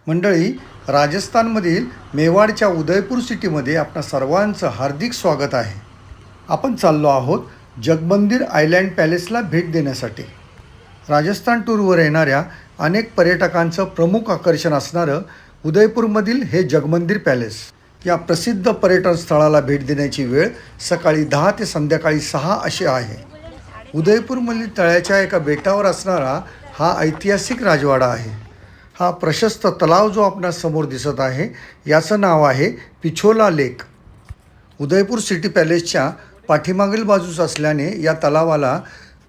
मंडळी, राजस्थानमधील मेवाडच्या उदयपूर सिटीमध्ये आपणा सर्वांचं हार्दिक स्वागत आहे. आपण चाललो आहोत जगमंदिर आयलँड पॅलेसला भेट देण्यासाठी. राजस्थान टूरवर येणाऱ्या अनेक पर्यटकांचं प्रमुख आकर्षण असणारं उदयपूरमधील हे जगमंदिर पॅलेस. या प्रसिद्ध पर्यटन स्थळाला भेट देण्याची वेळ सकाळी 10 ते संध्याकाळी 6 अशी आहे. उदयपूरमधील तळ्याच्या एका बेटावर असणारा हा ऐतिहासिक राजवाडा आहे. हा प्रशस्त तलाव जो आपणास समोर दिसत आहे याचं नाव आहे पिछोला लेक. उदयपूर सिटी पॅलेसच्या पाठीमागील बाजूस असल्याने या तलावाला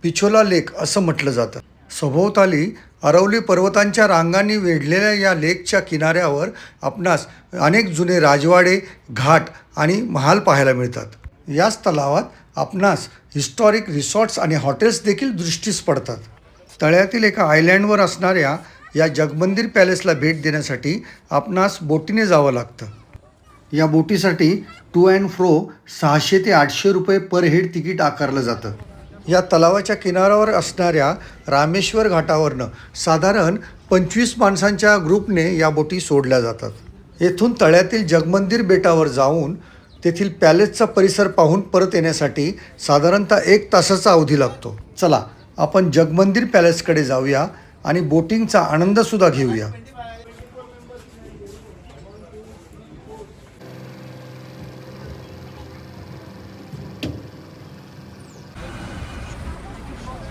पिछोला लेक असं म्हटलं जातं. सभोवताली अरवली पर्वतांच्या रांगांनी वेढलेल्या या लेकच्या किनाऱ्यावर आपणास अनेक जुने राजवाडे, घाट आणि महाल पाहायला मिळतात. याच तलावात आपणास हिस्टॉरिक रिसॉर्ट्स आणि हॉटेल्स देखील दृष्टीस पडतात. तळ्यातील एका आयलँडवर असणाऱ्या या जगमंदिर पॅलेसला भेट देण्यासाठी आपणास बोटीने जावं लागतं. या बोटीसाठी टू अँड फ्रो 600 ते 800 रुपये पर हेड तिकीट आकारलं जातं. या तलावाच्या किनाऱ्यावर असणाऱ्या रामेश्वर घाटावरनं साधारण 25 माणसांच्या ग्रुपने या बोटी सोडल्या जातात. येथून तळ्यातील जगमंदिर बेटावर जाऊन तेथील पॅलेसचा परिसर पाहून परत येण्यासाठी साधारणतः 1 तासाचा अवधी लागतो. चला, आपण जगमंदिर पॅलेसकडे जाऊया आणि बोटिंगचा आनंदसुद्धा घेऊया.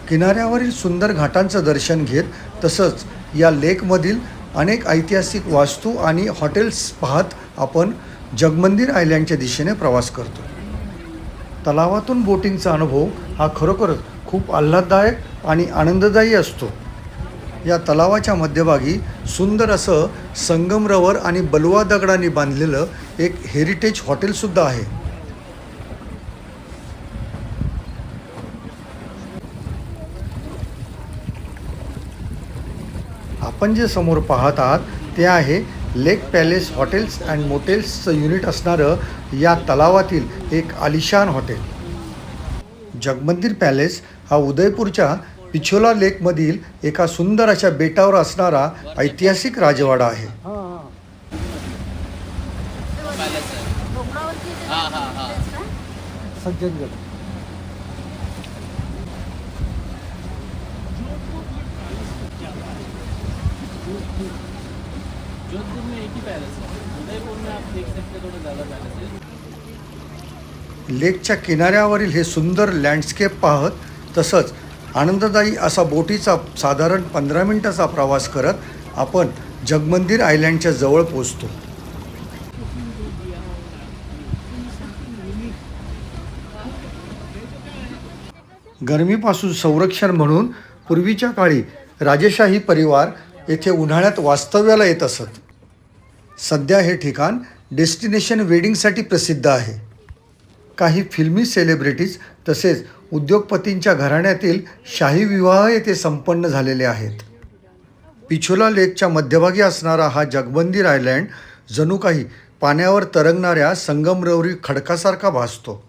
किनाऱ्यावरील सुंदर घाटांचं दर्शन घेत तसंच या लेकमधील अनेक ऐतिहासिक वास्तू आणि हॉटेल्स पाहत आपण जगमंदिर आयलँडच्या दिशेने प्रवास करतो. तलावातून बोटिंगचा अनुभव हा खरोखरच खूप आल्हाददायक आणि आनंददायी असतो. या तलावाच्या मध्यभागी सुंदर असं संगमरवर आणि बलुआ दगडांनी बांधलेलं एक हेरिटेज हॉटेलसुद्धा आहे. आपण जे समोर पाहत आहात ते आहे लेक पॅलेस हॉटेल्स अँड मोटेल्सचं युनिट असणारं या तलावातील एक आलिशान हॉटेल. जगमंदिर पॅलेस हा उदयपूरच्या पिछोला लेकमधील एका सुंदर अशा बेटावर असणारा ऐतिहासिक राजवाडा आहे. जोधपुर में एक ही पैलेस है, उदयपुर में आप देख सकते हैं थोड़ा ज़्यादा पैलेस है. लेकच्या किनाऱ्यावरील हे सुंदर लँडस्केप पाहत तसंच आनंददायी असा बोटीचा साधारण 15 मिनिटाचा प्रवास करत आपण जगमंदिर आयलँडच्या जवळ पोहोचतो. गरमीपासून संरक्षण म्हणून पूर्वीच्या काळी राजेशाही परिवार येथे उन्हाळ्यात वास्तव्याला येत असत. सध्या हे ठिकाण डेस्टिनेशन वेडिंगसाठी प्रसिद्ध आहे. काही फिल्मी सेलिब्रिटीज तसेच उद्योगपतींच्या घराण्यातील शाही विवाह येथे संपन्न झालेले आहेत. पिछोला लेकच्या मध्यभागी असणारा हा जगमंदिर आयलँड जणू काही पाण्यावर तरंगणाऱ्या संगमरवरी खडकासारखा भासतो.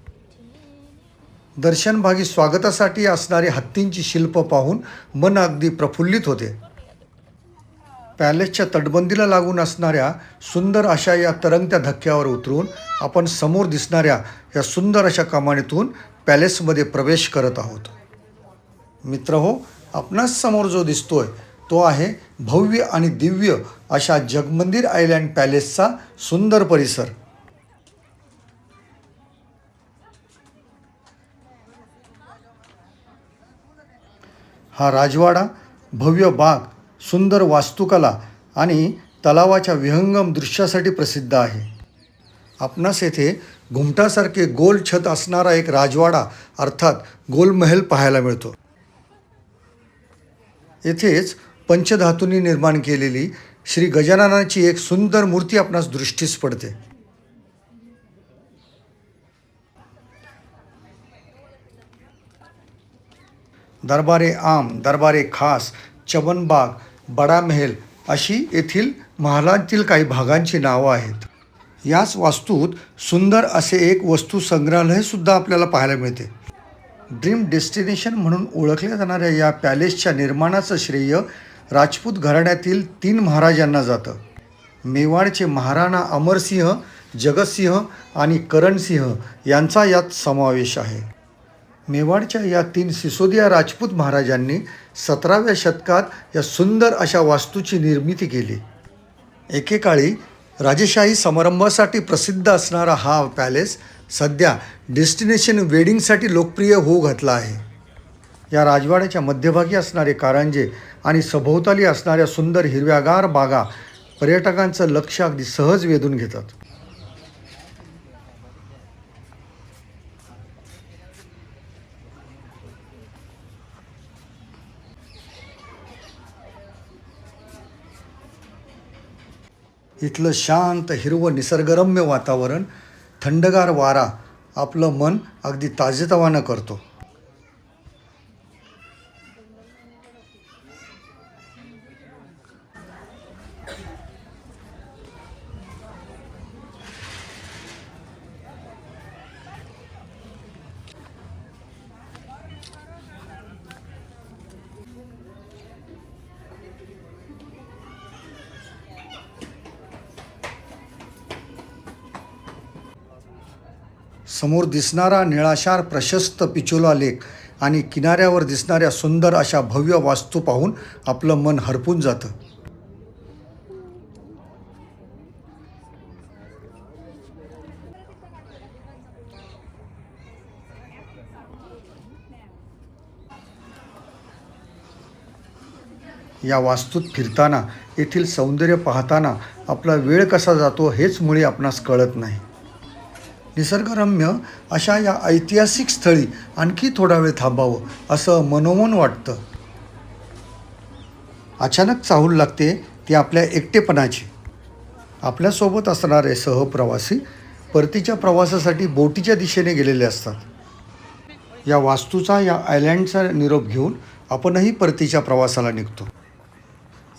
दर्शनभागी स्वागतासाठी असणारी हत्तींची शिल्प पाहून मन अगदी प्रफुल्लित होते. पॅलेसच्या तटबंदीला लागून असणाऱ्या सुंदर अशा या तरंगत्या धक्क्यावर उतरून आपण समोर दिसणाऱ्या या सुंदर अशा कमानीतून पॅलेसमध्ये प्रवेश करत आहोत. मित्रहो, आपणास समोर जो दिसतोय तो आहे भव्य आणि दिव्य अशा जगमंदिर आयलँड पॅलेसचा सुंदर परिसर. हा राजवाडा भव्य बाग, सुंदर वास्तुकला आणि तलावाच्या विहंगम दृश्यासाठी प्रसिद्ध आहे. आपणास येथे घुमटासारखे गोल छत असणारा एक राजवाडा अर्थात गोलमहल पाहायला मिळतो. येथेच पंचधातूंनी निर्माण केलेली श्री गजाननाची एक सुंदर मूर्ती आपणास दृष्टीस पडते. दरबारे आम, दरबारे खास, चमनबाग, बडा महल अशी येथील महालांतील काही भागांची नावं आहेत. याच वास्तूत सुंदर असे एक वस्तू संग्रहालयसुद्धा आपल्याला पाहायला मिळते. ड्रीम डेस्टिनेशन म्हणून ओळखल्या जाणाऱ्या या पॅलेसच्या निर्माणाचं श्रेय राजपूत घराण्यातील 3 महाराजांना जातं. मेवाडचे महाराणा अमरसिंह, जगतसिंह आणि करणसिंह यांचा यात समावेश आहे. मेवाडच्या या 3 सिसोदिया राजपूत महाराजांनी 17व्या शतकात या सुंदर अशा वास्तूची निर्मिती केली. एकेकाळी राजेशाही समारंभासाठी प्रसिद्ध असणारा हा पॅलेस सध्या डेस्टिनेशन वेडिंगसाठी लोकप्रिय होऊ घातला आहे. या राजवाड्याच्या मध्यभागी असणारे कारंजे आणि सभोवताली असणाऱ्या सुंदर हिरव्यागार बागा पर्यटकांचं लक्ष अगदी सहज वेधून घेतात. इथलं शांत हिरवं निसर्गरम्य वातावरण, थंडगार वारा आपलं मन अगदी ताजेतवानं करतो. समोर दिसणारा निळाशार प्रशस्त पिचोला लेक आणि किनाऱ्यावर दिसणाऱ्या सुंदर अशा भव्य वास्तू पाहून आपलं मन हरपून जातं. या वास्तूत फिरताना, येथील सौंदर्य पाहताना आपला वेळ कसा जातो हेच मुळी आपणास कळत नाही. निसर्गरम्य अशा या ऐतिहासिक स्थळी आणखी थोडा वेळ थांबावं असं मनोमन वाटतं. अचानक चाहूल लागते ती आपल्या एकटेपणाची. आपल्यासोबत असणारे सहप्रवासी परतीच्या प्रवासासाठी बोटीच्या दिशेने गेलेले असतात. या वास्तूचा, या आयलँडचा निरोप घेऊन आपणही परतीच्या प्रवासाला निघतो.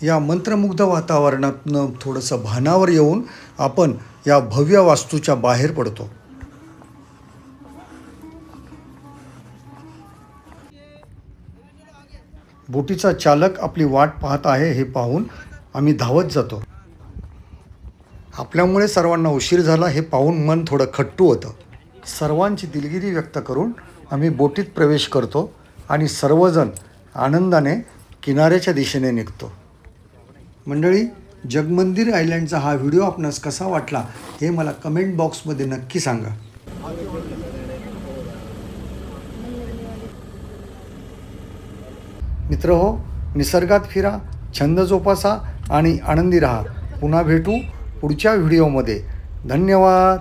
या मंत्रमुग्ध वातावरणातनं थोडंसं भानावर येऊन आपण या भव्य वास्तूच्या बाहेर पडतो. बोटीचा चालक आपली वाट पाहत आहे हे पाहून आम्ही धावत जातो. आपल्यामुळे सर्वांना उशीर झाला हे पाहून मन थोडं खट्टू होतं. सर्वांची दिलगिरी व्यक्त करून आम्ही बोटीत प्रवेश करतो आणि सर्वजण आनंदाने किनाऱ्याच्या दिशेने निघतो. मंडळी, जगमंदिर आयलँडचा हा व्हिडिओ आपणास कसा वाटला हे मला कमेंट बॉक्समध्ये नक्की सांगा. मित्रहो, निसर्गात फिरा, छंद जोपासा आणि आनंदी राहा. पुन्हा भेटू पुढच्या व्हिडिओमध्ये. धन्यवाद.